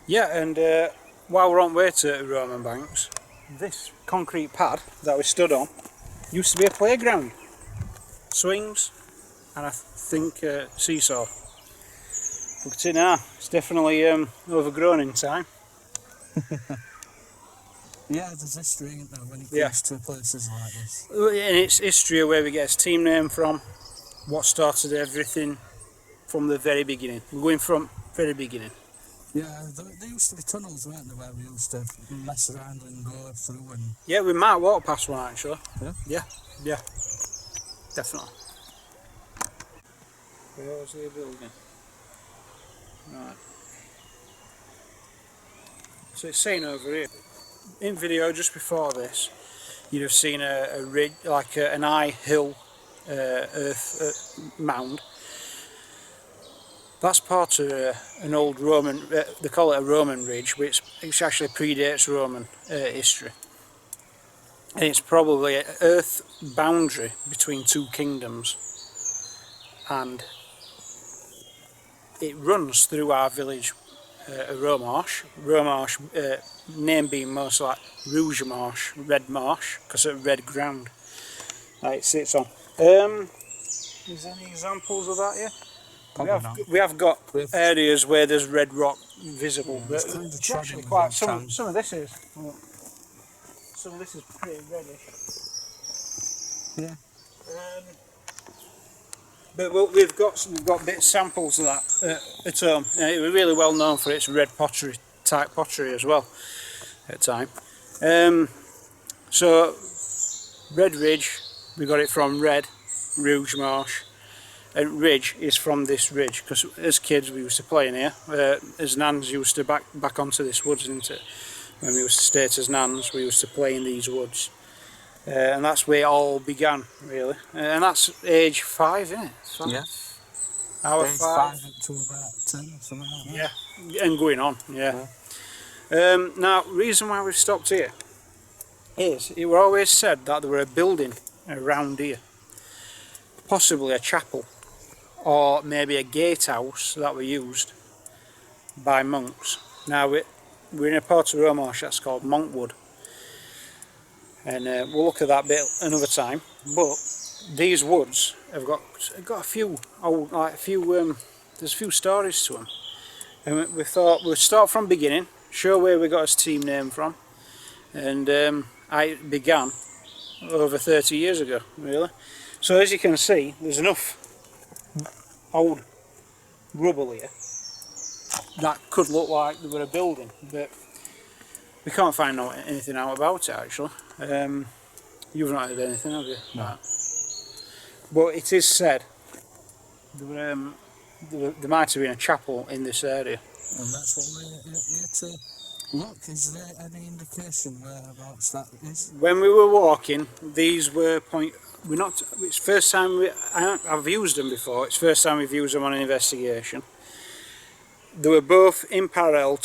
Yeah, and while we're on way to Roman Banks, this concrete pad that we stood on used to be a playground. Swings and I think seesaw. Look at it now, it's definitely overgrown in time. Yeah, there's history, isn't there, when it comes to places like this. And it's history of where we get its team name from, what started everything from the very beginning. We're going from very beginning. Yeah, there used to be tunnels, weren't there, where we used to mess around and go through and... Yeah, we might walk past one actually. Yeah? Yeah, definitely. Where's the building? Right. So it's saying over here, in video just before this, you'd have seen a ridge, like an high hill earth mound. That's part of an old Roman, they call it a Roman ridge, which actually predates Roman history. And it's probably an earth boundary between two kingdoms. And it runs through our village, Romarsh. Romarsh, name being most like Rouge Marsh, Red Marsh, because of red ground that it sits on. Is there any examples of that here? We have got areas where there's red rock visible, but it's actually quite some of this is. Some of this is pretty reddish. Yeah. But we've got bit samples of that at home. It was really well known for its red pottery type pottery as well at the time. So Red Ridge, we got it from Red Rouge Marsh, and Ridge is from this ridge because as kids we used to play in here. As nans used to back onto this woods, isn't it? When we used to stay as nans, we used to play in these woods. And that's where it all began, really. And that's age 5, isn't it? 5. Yeah. Age 5 up to about 10 or something like that. Yeah, and going on, yeah. Now, reason why we've stopped here is it were always said that there were a building around here. Possibly a chapel, or maybe a gatehouse that were used by monks. Now, we're in a part of Romarsh that's called Monkwood. And we'll look at that bit another time. But these woods have got a few old, there's a few stories to them. And we thought we'd start from beginning, show where we got his team name from, and it began over 30 years ago, really. So as you can see, there's enough old rubble here that could look like there were a building, but we can't find anything out about it actually. You've not heard anything, have you? No. But it is said there might have been a chapel in this area. And that's what we're here to look. Is there any indication whereabouts that is? When we were walking, these were it's first time I've used them before. It's first time we've used them on an investigation. They were both in parallel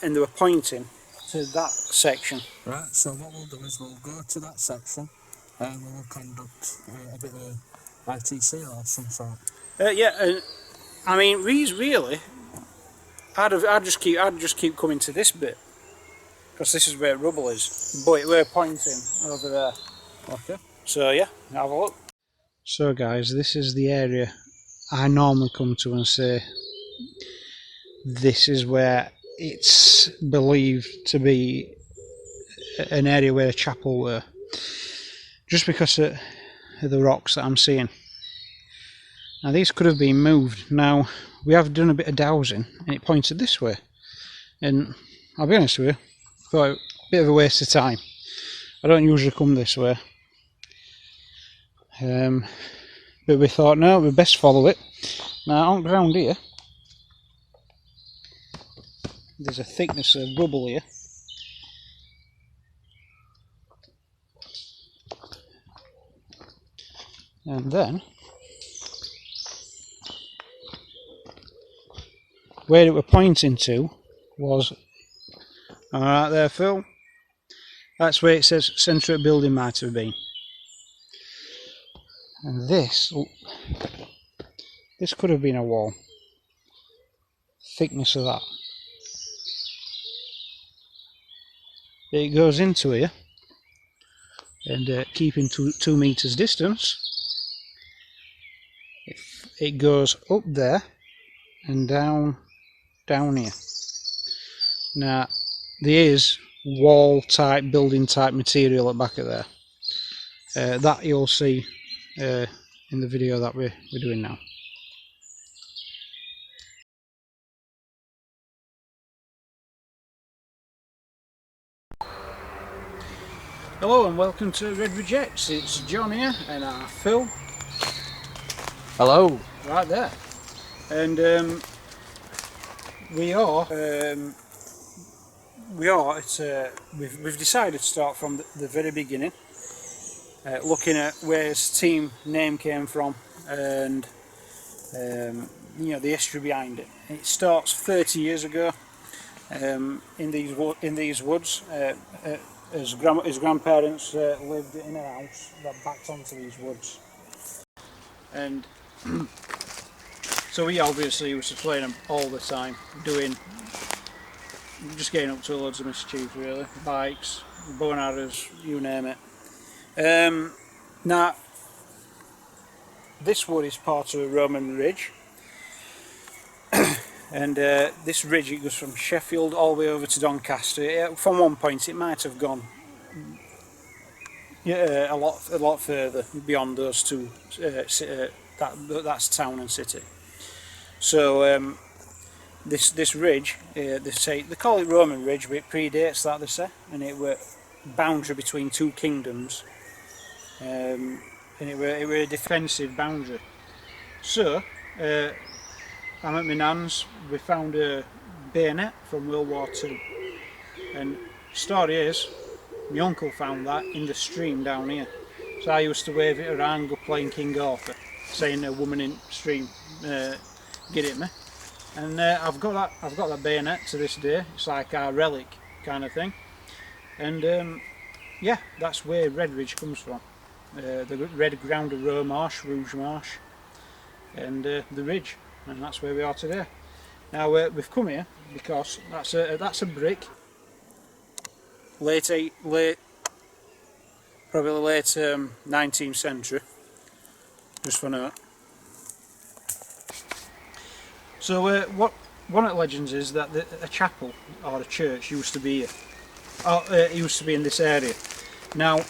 and they were pointing to that section. Right, so what we'll do is we'll go to that section and we'll conduct a bit of ITC or some sort. Yeah, and I mean, really, I'd just keep coming to this bit because this is where rubble is. But we're pointing over there. Okay. So yeah, have a look. So guys, this is the area I normally come to and say this is where it's believed to be an area where a chapel were, just because of the rocks that I'm seeing. Now these could have been moved. Now we have done a bit of dowsing and it pointed this way, and I'll be honest with you, thought a bit of a waste of time. I don't usually come this way, but we thought no, we best follow it. Now on ground here there's a thickness of rubble here. And then where it were pointing to was, alright there Phil, that's where it says centre of building might have been. And this could have been a wall. Thickness of that. it goes into here, and keeping 2 meters distance, it goes up there and down here. Now there is wall type, building type material at the back of there. That you'll see in the video that we're doing now. Hello and welcome to Red Rejects. It's John here and Phil. Hello. Right there. And we've decided to start from the very beginning, looking at where his team name came from and you know, the history behind it. It starts 30 years ago in these woods. His grandparents lived in a house that backed onto these woods, and so we obviously used to play them all the time, just getting up to loads of mischief really, bikes, bow and arrows, you name it. Now this wood is part of a Roman ridge, and this ridge, it goes from Sheffield all the way over to Doncaster. From one point it might have gone a lot further beyond those two, that's town and city. So this ridge, they call it Roman ridge, but it predates that, they say, and it were boundary between two kingdoms, and it were a defensive boundary. So I'm at my nan's, we found a bayonet from World War II, and story is, my uncle found that in the stream down here. So I used to wave it around, go playing King Arthur, saying a woman in stream, get it me. And I've got that bayonet to this day. It's like our relic kind of thing. And yeah, that's where Red Ridge comes from. The red ground of Roe Marsh, Rouge Marsh, and the ridge. And that's where we are today. Now we've come here because that's a brick, probably late 19th century, just for now. So one of the legends is that a chapel or a church used to be here. It used to be in this area. Now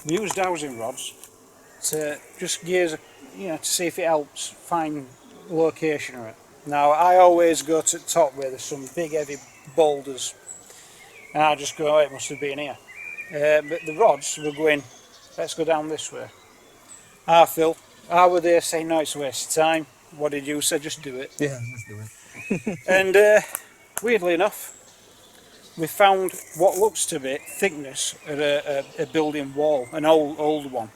we used dowsing rods to just gaze, you know, to see if it helps find the location of it. Now I always go to the top where there's some big heavy boulders, and I just go, oh, it must have been here. But the rods were going, let's go down this way. Phil, I were there saying, no, it's a waste of time. What did you say? Just do it. Yeah, just do it. And weirdly enough, we found what looks to be thickness of a building wall, an old one.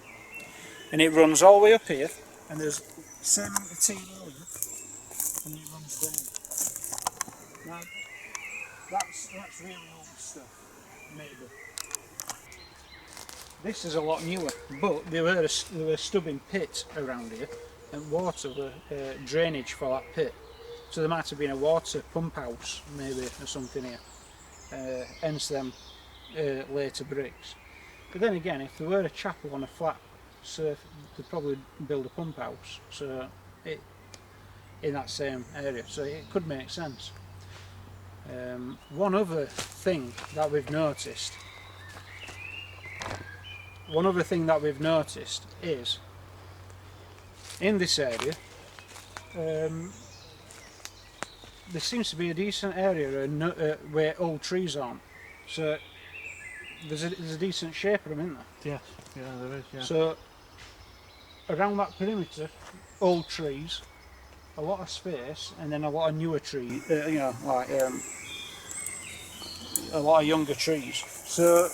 And it runs all the way up here, and there's same amount of tea over, and it runs down. Now, that's really old stuff, maybe. This is a lot newer, but there were a stubbing pit around here, and water were drainage for that pit. So there might have been a water pump house, maybe, or something here. Hence them later bricks. But then again, if there were a chapel on a flat surface, they'd probably build a pump house. So in that same area, so it could make sense. One other thing that we've noticed is in this area there seems to be a decent area where old trees aren't. So there's a decent shape of them, isn't there? Yes, yeah, there is. Yeah. So around that perimeter, old trees, a lot of space, and then a lot of newer trees, you know, like a lot of younger trees. So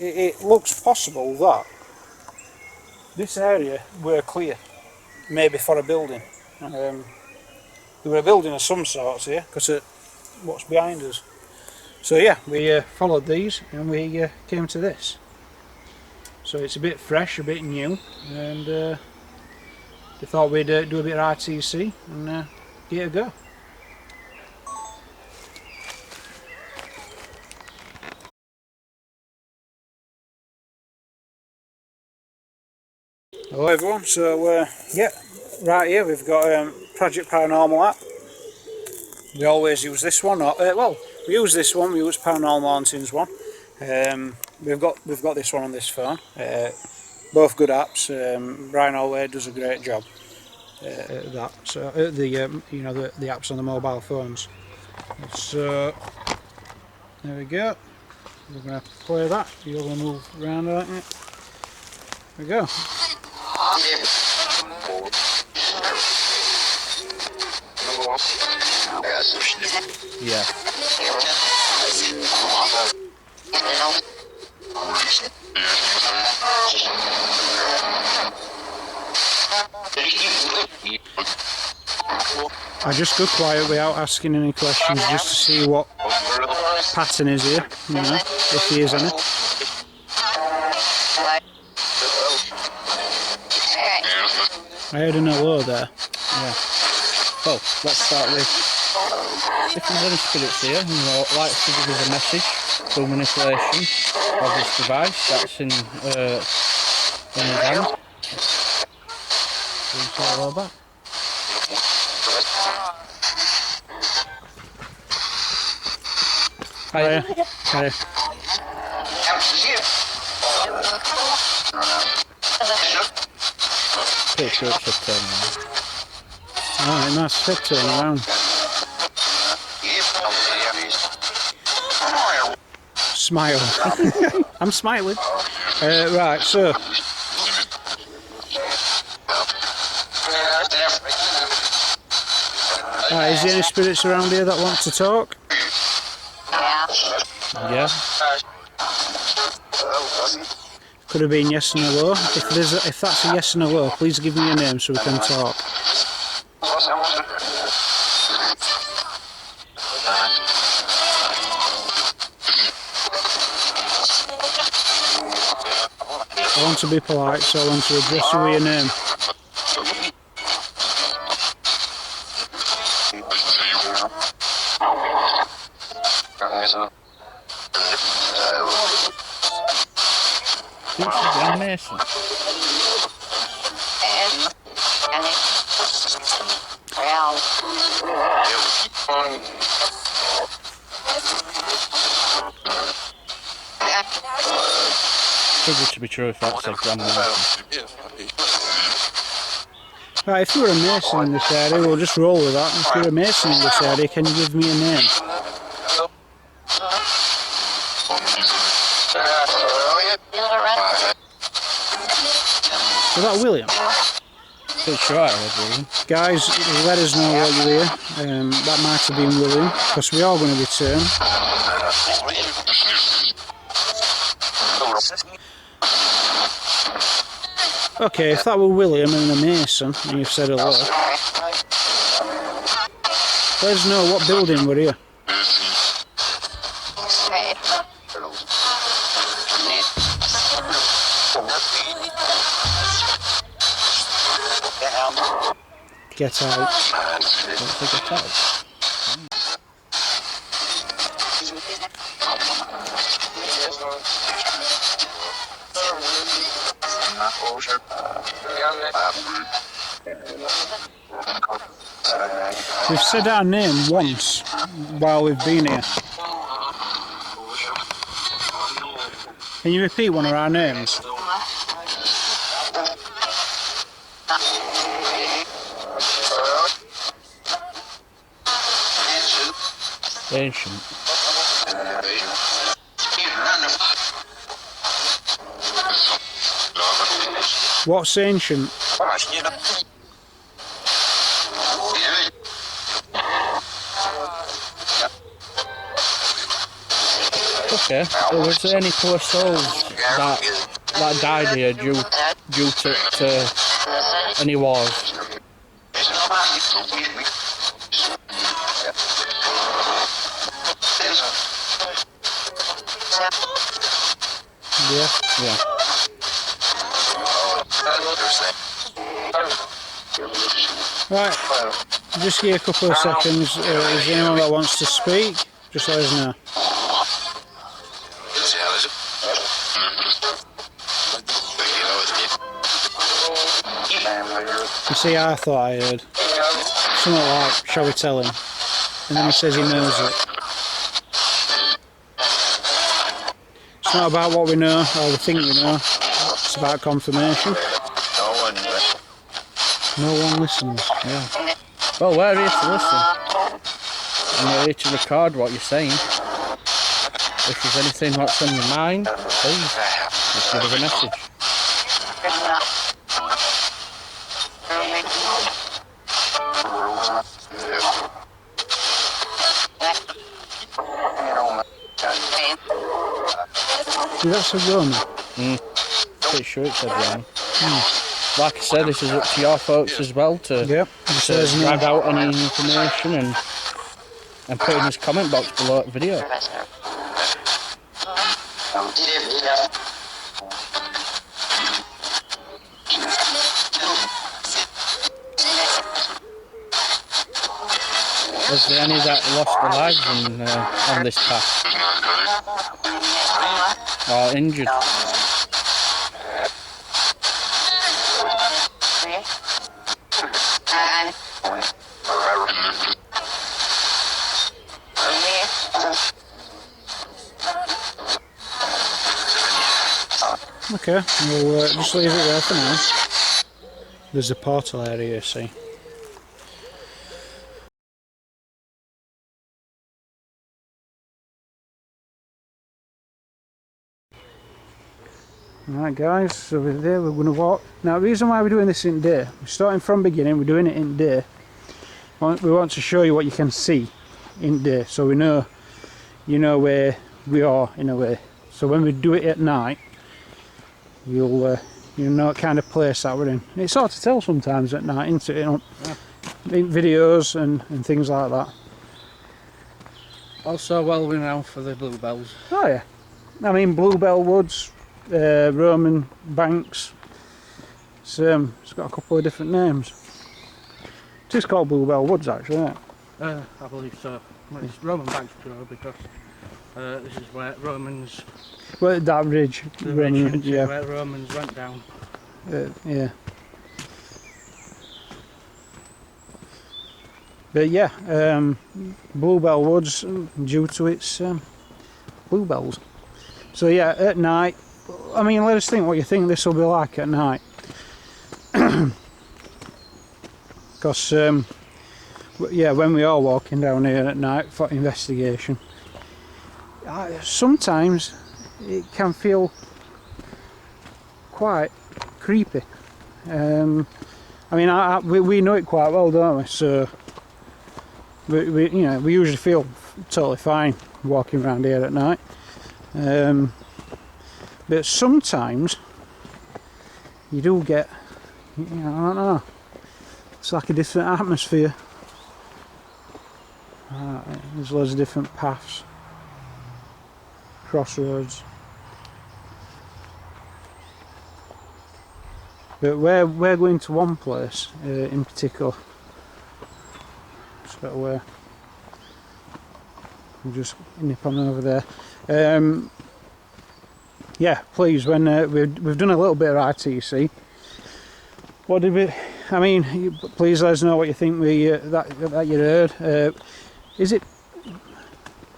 it looks possible that this area were clear, maybe for a building. There were a building of some sorts here, because of what's behind us. So yeah, we followed these and we came to this. So it's a bit fresh, a bit new, and they thought we'd do a bit of RTC and give it a go. Hello everyone, so yeah, right here we've got Project Paranormal app. We always use this one, well, we use this one, we use Paranormal Hauntings one. We've got this one on this phone. Both good apps. Brian always does a great job at that. So you know, the apps on the mobile phones. So there we go. We're going to play that. You're going to move around, aren't you? There we go. Yeah. I just go quiet without asking any questions, just to see what pattern is here, you know, if he is any. I heard an hello there. Yeah. Well, let's start with, if there's any spirits here who would like to give us a message through manipulation of this device that's in his hand, please say hello back. Hiya. Hiya. Pretty sure it's a turn around. Alright, nice fit turn around. Smile. I'm smiling. Right, so. Right, is there any spirits around here that want to talk? Yeah. Could have been yes and hello. If that's a yes and hello, please give me your name so we can talk. I want to be polite, so I want to address you with your name. I'm Mason. Too good to be true if that's a Grand Mason. Right, if you're a Mason in this area, we'll just roll with that. If you're a Mason in this area, can you give me a name? Was that William? Pretty sure I heard William. Guys, let us know what you hear. That might have been William, because we are going to return. Okay, if that were William and a Mason, and you've said hello, let us know what building we're here. Get out. Don't get out. We've said our name once while we've been here. Can you repeat one of our names? Ancient. What's ancient? Okay. So was there any poor souls that died here due to any wars? Yeah. Yeah. Right. Just give you a couple of seconds. Is there anyone that wants to speak? Just let us know. You see, I thought I heard something like, shall we tell him? And then he says he knows it. It's not about what we know or we think we know. It's about confirmation. No one listens. Yeah. Well, we're here to listen. And we're here to record what you're saying. If there's anything that's on your mind, please, just give us a message. See, that's a Roman. Pretty sure it said Roman. Like I said, this is up to your folks as well to drag out any information and put in this comment box below the video. Was there any that lost their lives on this path? Or injured? Okay, we'll just leave it there for now. There's a portal area, see. Alright guys, so we're there, we're going to walk. Now the reason why we're doing this in day, we're starting from beginning, we're doing it in day. We want to show you what you can see in day, so we know, you know where we are in a way. So when we do it at night, you'll know what kind of place that we're in. And it's hard to tell sometimes at night, isn't it? You know, in videos and things like that. Also well renowned for the bluebells. Oh yeah, I mean Bluebell Woods, Roman Banks. It's got a couple of different names. It is called Bluebell Woods actually, isn't it? I believe so. Well, it's Roman Banks Road because this is where Romans. Well, that ridge, Roman Ridge, yeah. Where Romans went down. Yeah. But yeah, Bluebell Woods due to its bluebells. So yeah, at night. I mean, let us think what you think this will be like at night. Because yeah, when we are walking down here at night for investigation, sometimes it can feel quite creepy. I mean, we know it quite well, don't we? So we usually feel totally fine walking around here at night. But sometimes you do get, I don't know, it's like a different atmosphere. There's loads of different paths, crossroads. But we're going to one place in particular. So we'll just nip on over there. Yeah, please, when we've done a little bit of ITC. What did we? I mean, please let us know what you think that you heard. Is it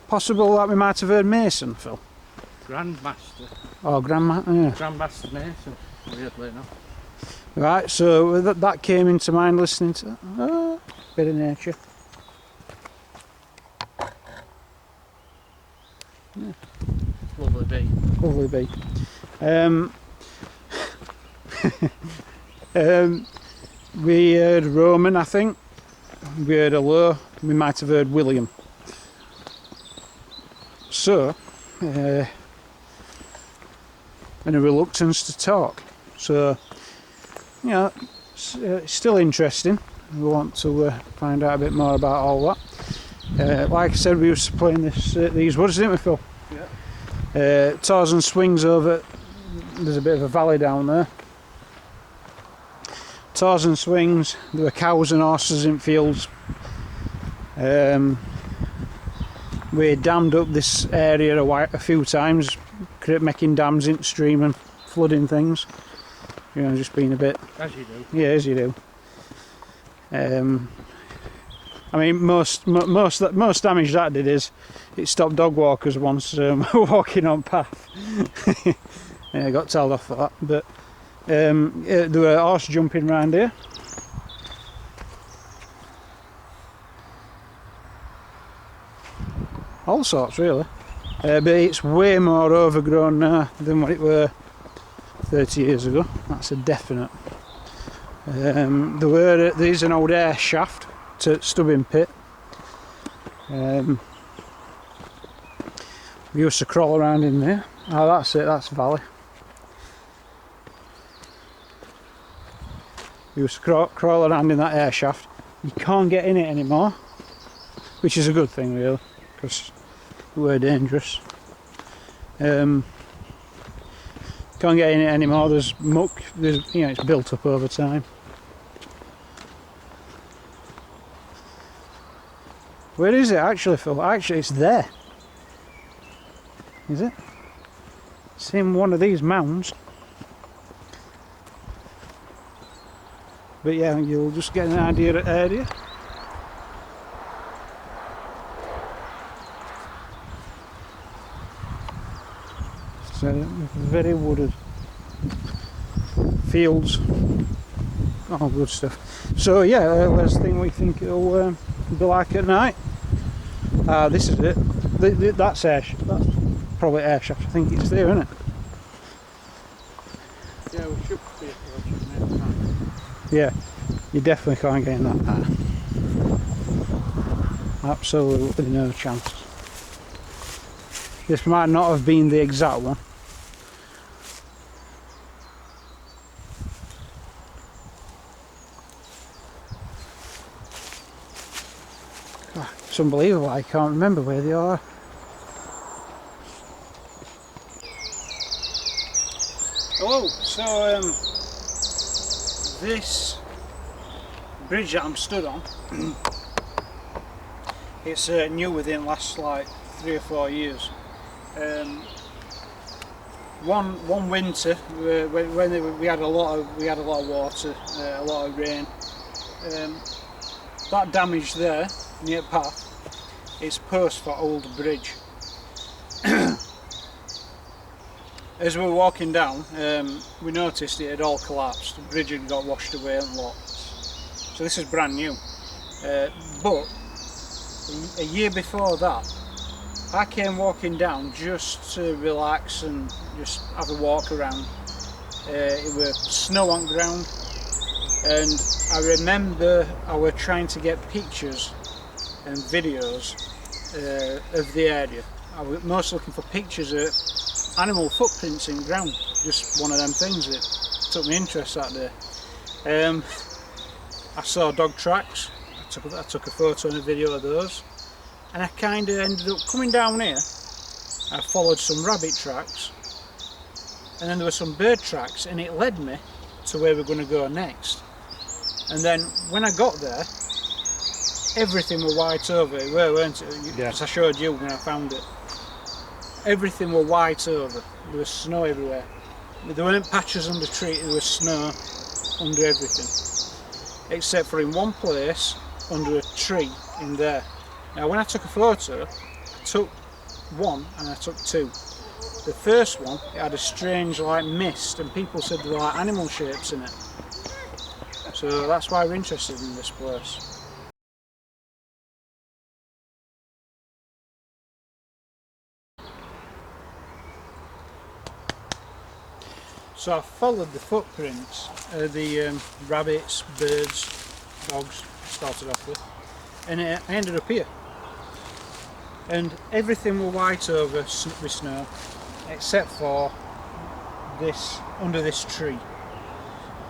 possible that we might have heard Mason, Phil? Grandmaster. Oh, yeah. Grandmaster Mason, weirdly enough. Right, so that came into mind listening to a bit of nature. Yeah. Lovely bee. Lovely bee. We heard Roman, I think. We heard hello. We might have heard William. So, and a reluctance to talk. So, you know, it's still interesting. We want to find out a bit more about all that. Like I said, we used to play in these woods, didn't we, Phil? Yeah. Tarzan swings over. There's a bit of a valley down there. Tarzan swings. There were cows and horses in fields. We dammed up this area a few times, making dams into stream and flooding things. You know, just being a bit. As you do. Yeah, as you do. I mean, most damage that did is it stopped dog walkers once walking on path. Yeah, I got told off for that. But there were a horse jumping around here. All sorts, really. But it's way more overgrown now than what it were 30 years ago. That's a definite. There's an old air shaft to Stubbing Pit. We used to crawl around in there. Oh, that's it, that's Valley. We used to crawl around in that air shaft. You can't get in it anymore, which is a good thing, really, because it were dangerous. Can't get in it anymore. There's muck. It's built up over time. Where is it actually, Phil? Actually, it's there. Is it? It's in one of these mounds. But yeah, you'll just get an idea of the area. It's very wooded. Fields. All good stuff. So yeah, let's think what we think it'll be like at night. This is it. That's probably air shaft. I think it's there, isn't it? Yeah, we should be approaching next time. Yeah, you definitely can't get in that high. Absolutely no chance. This might not have been the exact one. It's unbelievable, I can't remember where they are. Hello, so this bridge that I'm stood on, it's new within the last like 3 or 4 years. One winter when we had a lot of water, a lot of rain, that damage there near path is post for old bridge. As we were walking down, we noticed it had all collapsed. The bridge had got washed away and locked. So this is brand new. But a year before that, I came walking down just to relax and just have a walk around. It was snow on ground, and I remember I was trying to get pictures and videos of the area. I was most looking for pictures of animal footprints in ground. Just one of them things that took my interest that day. I saw dog tracks. I took a photo and a video of those, and I kind of ended up coming down here. I followed some rabbit tracks, and then there were some bird tracks, and it led me to where we're going to go next. And then when I got there, everything was white over. Weren't it? Yeah. As I showed you when I found it. Everything was white over. There was snow everywhere. There weren't patches under tree, there was snow under everything. Except for in one place, under a tree in there. Now when I took a photo, I took one and I took two. The first one, it had a strange like mist, and people said there were like animal shapes in it. So that's why we're interested in this place. So I followed the footprints of the rabbits, birds, dogs, started off with, and I ended up here. And everything was white over with snow, except for this, under this tree,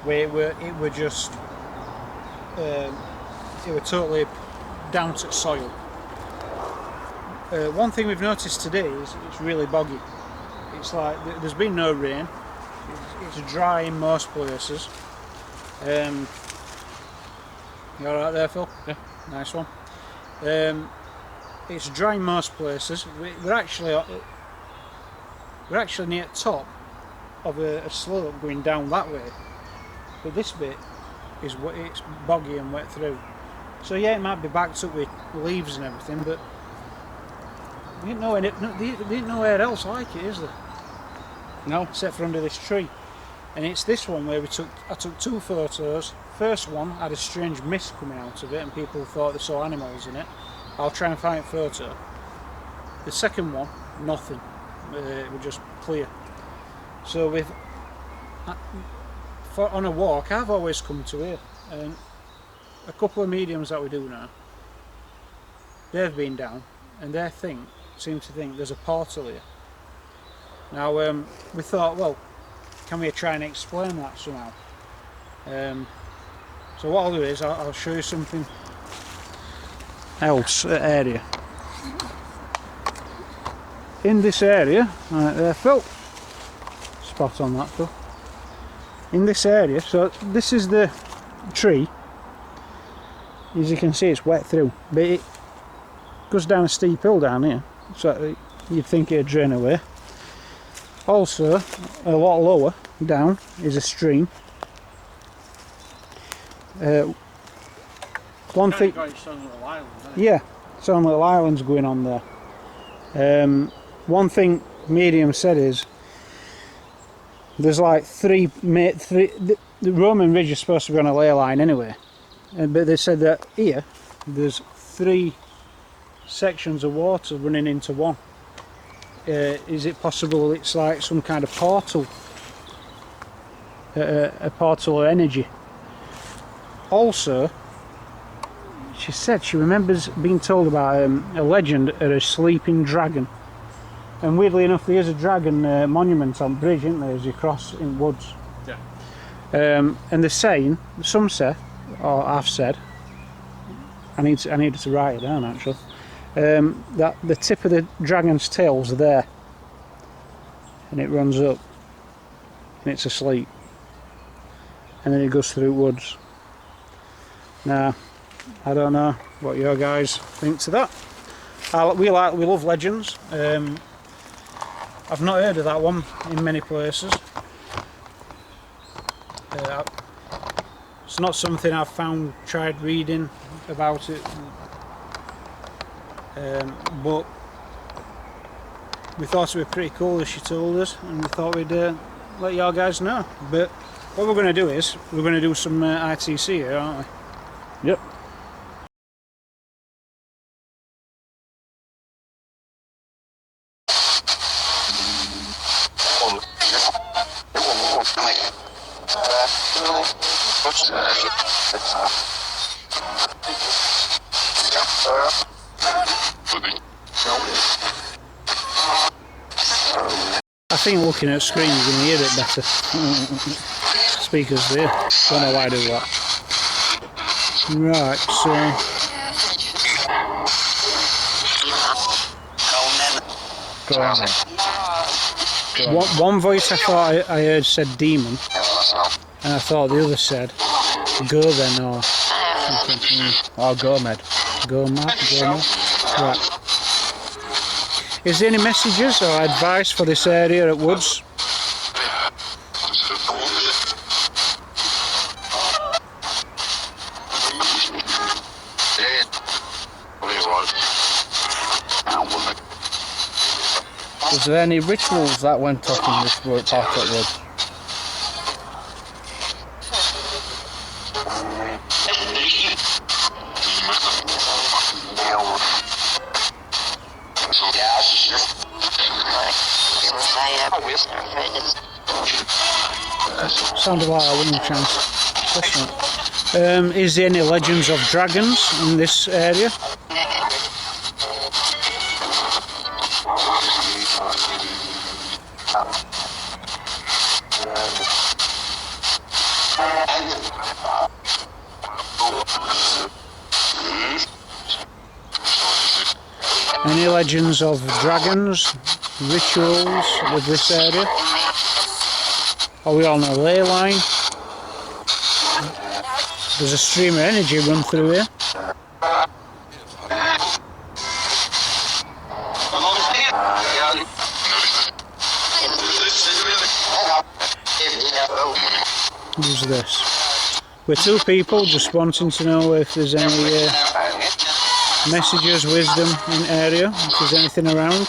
where it were just, it were totally down to soil. One thing we've noticed today is it's really boggy. It's like there's been no rain. It's dry in most places. You alright there, Phil? Yeah. Nice one. It's dry in most places. We're actually near the top of a slope going down that way. but this bit is it's boggy and wet through. So yeah, it might be backed up with leaves and everything, but there ain't nowhere else like it, is there? No. Except for under this tree. And it's this one where I took 2 photos. First one had a strange mist coming out of it and people thought they saw animals in it. I'll try and find a photo. The second one, nothing. It was just clear. So on a walk, I've always come to here, and a couple of mediums that we do now, they've been down and they seem to think there's a portal here. Now we thought, well, can we try and explain that somehow? So what I'll do is I'll show you something else area. In this area, right there, Phil. Spot on that, Phil. In this area, so this is the tree. As you can see, it's wet through, but it goes down a steep hill down here, so you'd think it'd drain away. Also, a lot lower down is a stream. One thing, yeah, its own little islands going on there. One thing Medium said is there's like the Roman Ridge is supposed to be on a ley line anyway, but they said that here there's 3 sections of water running into one. Is it possible it's like some kind of portal, a portal of energy? Also, she said she remembers being told about a legend of a sleeping dragon, and weirdly enough there is a dragon monument on the bridge, isn't there, as you cross in woods. Yeah. And they're saying, some say, or I've said, I needed to write it down actually, that the tip of the dragon's tail's there and it runs up and it's asleep and then it goes through woods. Now I don't know what your guys think to that. We love legends. I've not heard of that one in many places. It's not something I've tried reading about it, but we thought it would be pretty cool as she told us, and we thought we'd let y'all guys know. But what we're going to do is we're going to do some ITC here, aren't we? Yep. I think looking at screen you can hear it better. Speakers there. Don't know why I do that. Right, so Go on then. one voice I thought I heard said demon, and I thought the other said go then or something. Or Gomed. Gomed. Right. Is there any messages or advice for this area at Woods? Was there any rituals that went off in this part of Woods? Sounded like I wouldn't chance. Is there any legends of dragons in this area? Any legends of dragons, rituals of this area? Are we on a ley line? There's a stream of energy run through here. Who's this? We're two people just wanting to know if there's any messages, wisdom in the area, if there's anything around.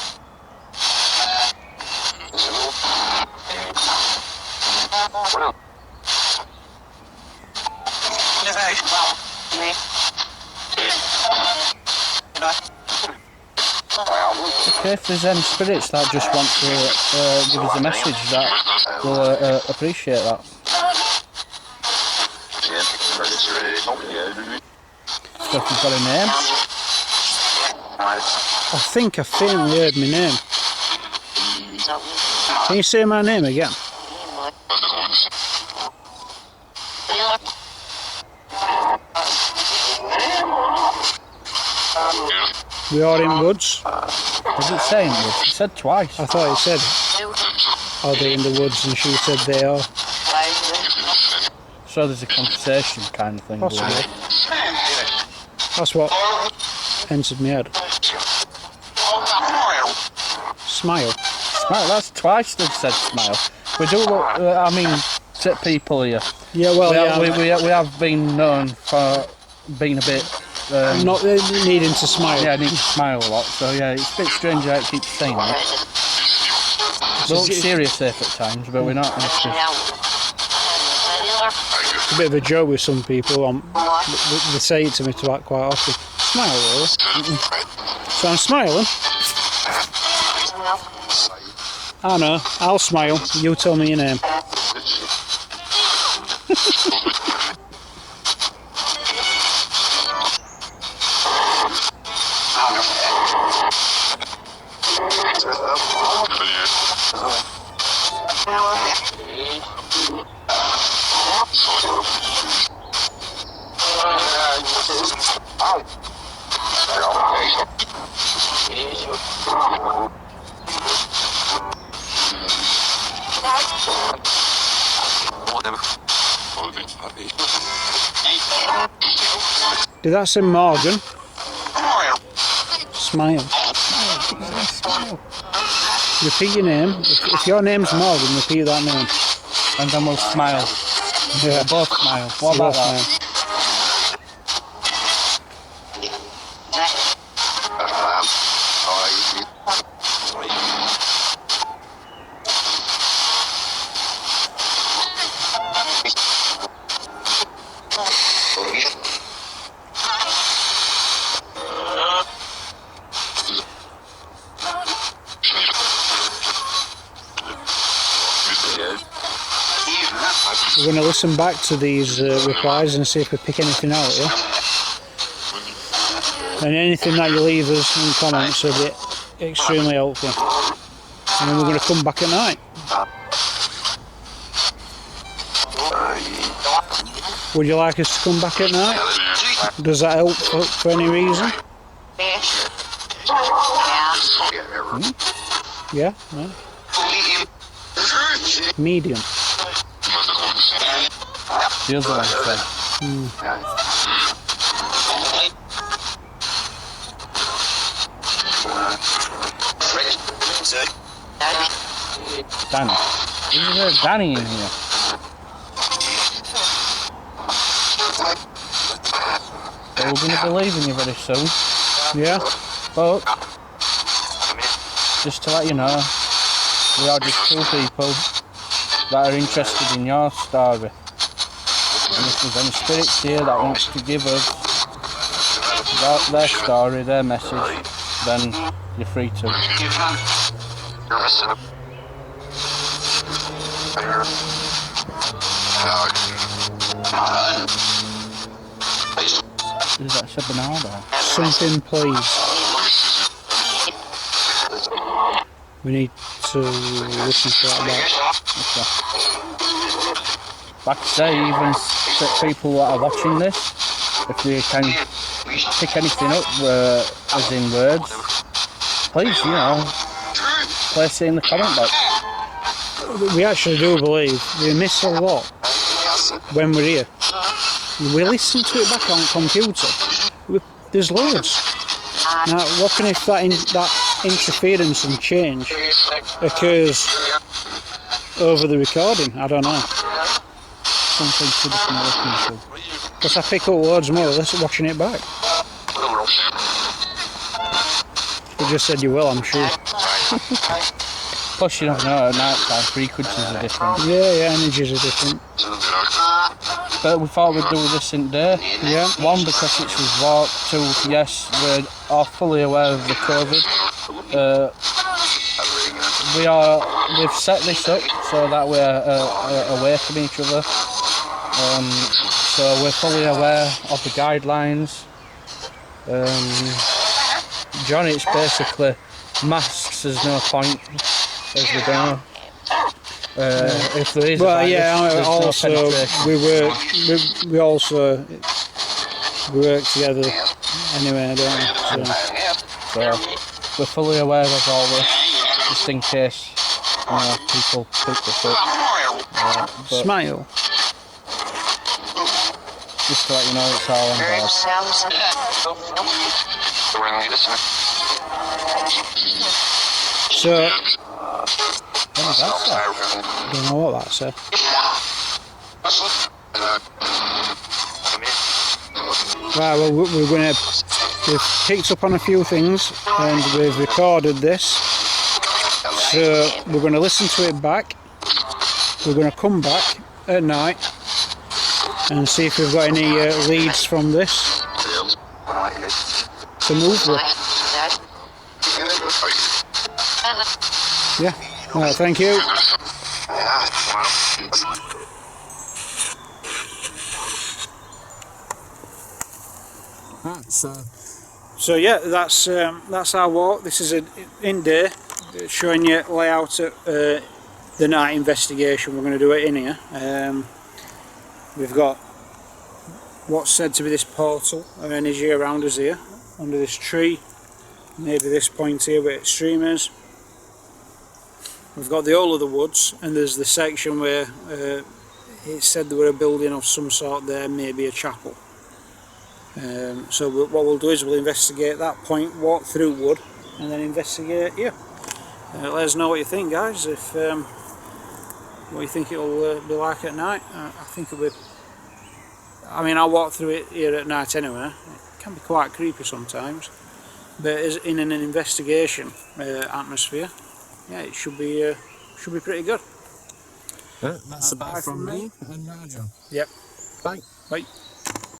Okay, if there's any spirits that just want to give us a message, that we'll appreciate that. So if you've got a name? I think I faintly heard my name. Can you say my name again? We are in woods. Was it saying woods? It said twice. I thought it said, are they in the woods? And she said they are. So there's a conversation kind of thing. Possibly. That's what entered my head. Smile. Smile, that's twice they've said smile. We do look, I mean, people here. Yeah, well, we have been known for being a bit... not needing to smile. Yeah, I need to smile a lot, so yeah, it's a bit strange how it keeps saying that. We look serious safe at times, but we're not. It's a bit of a joke with some people. They say it to me quite often. Smile, really. So I'm smiling. I know, I'll smile. You tell me your name. Did that say Morgan? Smile. Repeat your name. If your name's Morgan, repeat that name. And then we'll smile. Yeah. We'll both smile. What about that? We're going to listen back to these replies and see if we pick anything out, yeah? And anything that you leave us in comments will be extremely helpful. And then we're going to come back at night. Would you like us to come back at night? Does that help for any reason? Yeah? No? Medium. The other one said. Danny. Is there Danny in here? So we're going to believe in you very soon. Yeah? But, just to let you know, we are just two people that are interested in your story. And if there's any spirits here that wants to give us their story, their message, then you're free to. Is that a banana? Something, please. We need to listen to that back. Okay. Like I say, even people that are watching this, if they can pick anything up as in words, please, you know, place it in the comment box. We actually do believe we miss a lot when we're here. We listen to it back on computer. There's loads. Now, what can if that interference and change occurs over the recording? I don't know. Something to be looking into. Because I pick up loads more listen watching it back. You just said you will, I'm sure. Plus, you don't know, at night time frequencies are different. Yeah, energies are different. But we thought we'd do this in day. Yeah. One, because it's with walk. Two, yes, we are fully aware of the COVID. We've set this up so that we're away from each other. So we're fully aware of the guidelines. John, it's basically masks. There's no point, as we know. If there is, well, a virus, there's also no penetration. we also work together anyway, don't we? So we're fully aware of all this, just in case people pick this up. But Smile. just to let you know, it's all on board. So, What was that, sir? don't know what that said. Right, well, we've picked up on a few things and we've recorded this. So we're going to listen to it back. We're going to come back at night and see if we've got any leads from this to move with. Yeah, alright, thank you. So yeah, that's our walk. This is an in day, showing you layout at the night investigation. We're going to do it in here. We've got what's said to be this portal of energy around us here, under this tree, maybe this point here where streamers. We've got the whole of the woods, and there's the section where it said there were a building of some sort there, maybe a chapel. So what we'll do is we'll investigate that point, walk through wood, and then investigate here. Let us know what you think, guys. If what you think it'll be like at night. I think it'll be. I mean, I'll walk through it here at night anyway. It can be quite creepy sometimes, but as in an investigation atmosphere, yeah, it should be pretty good. That's about from me and Nigel. Yep. Bye. Bye.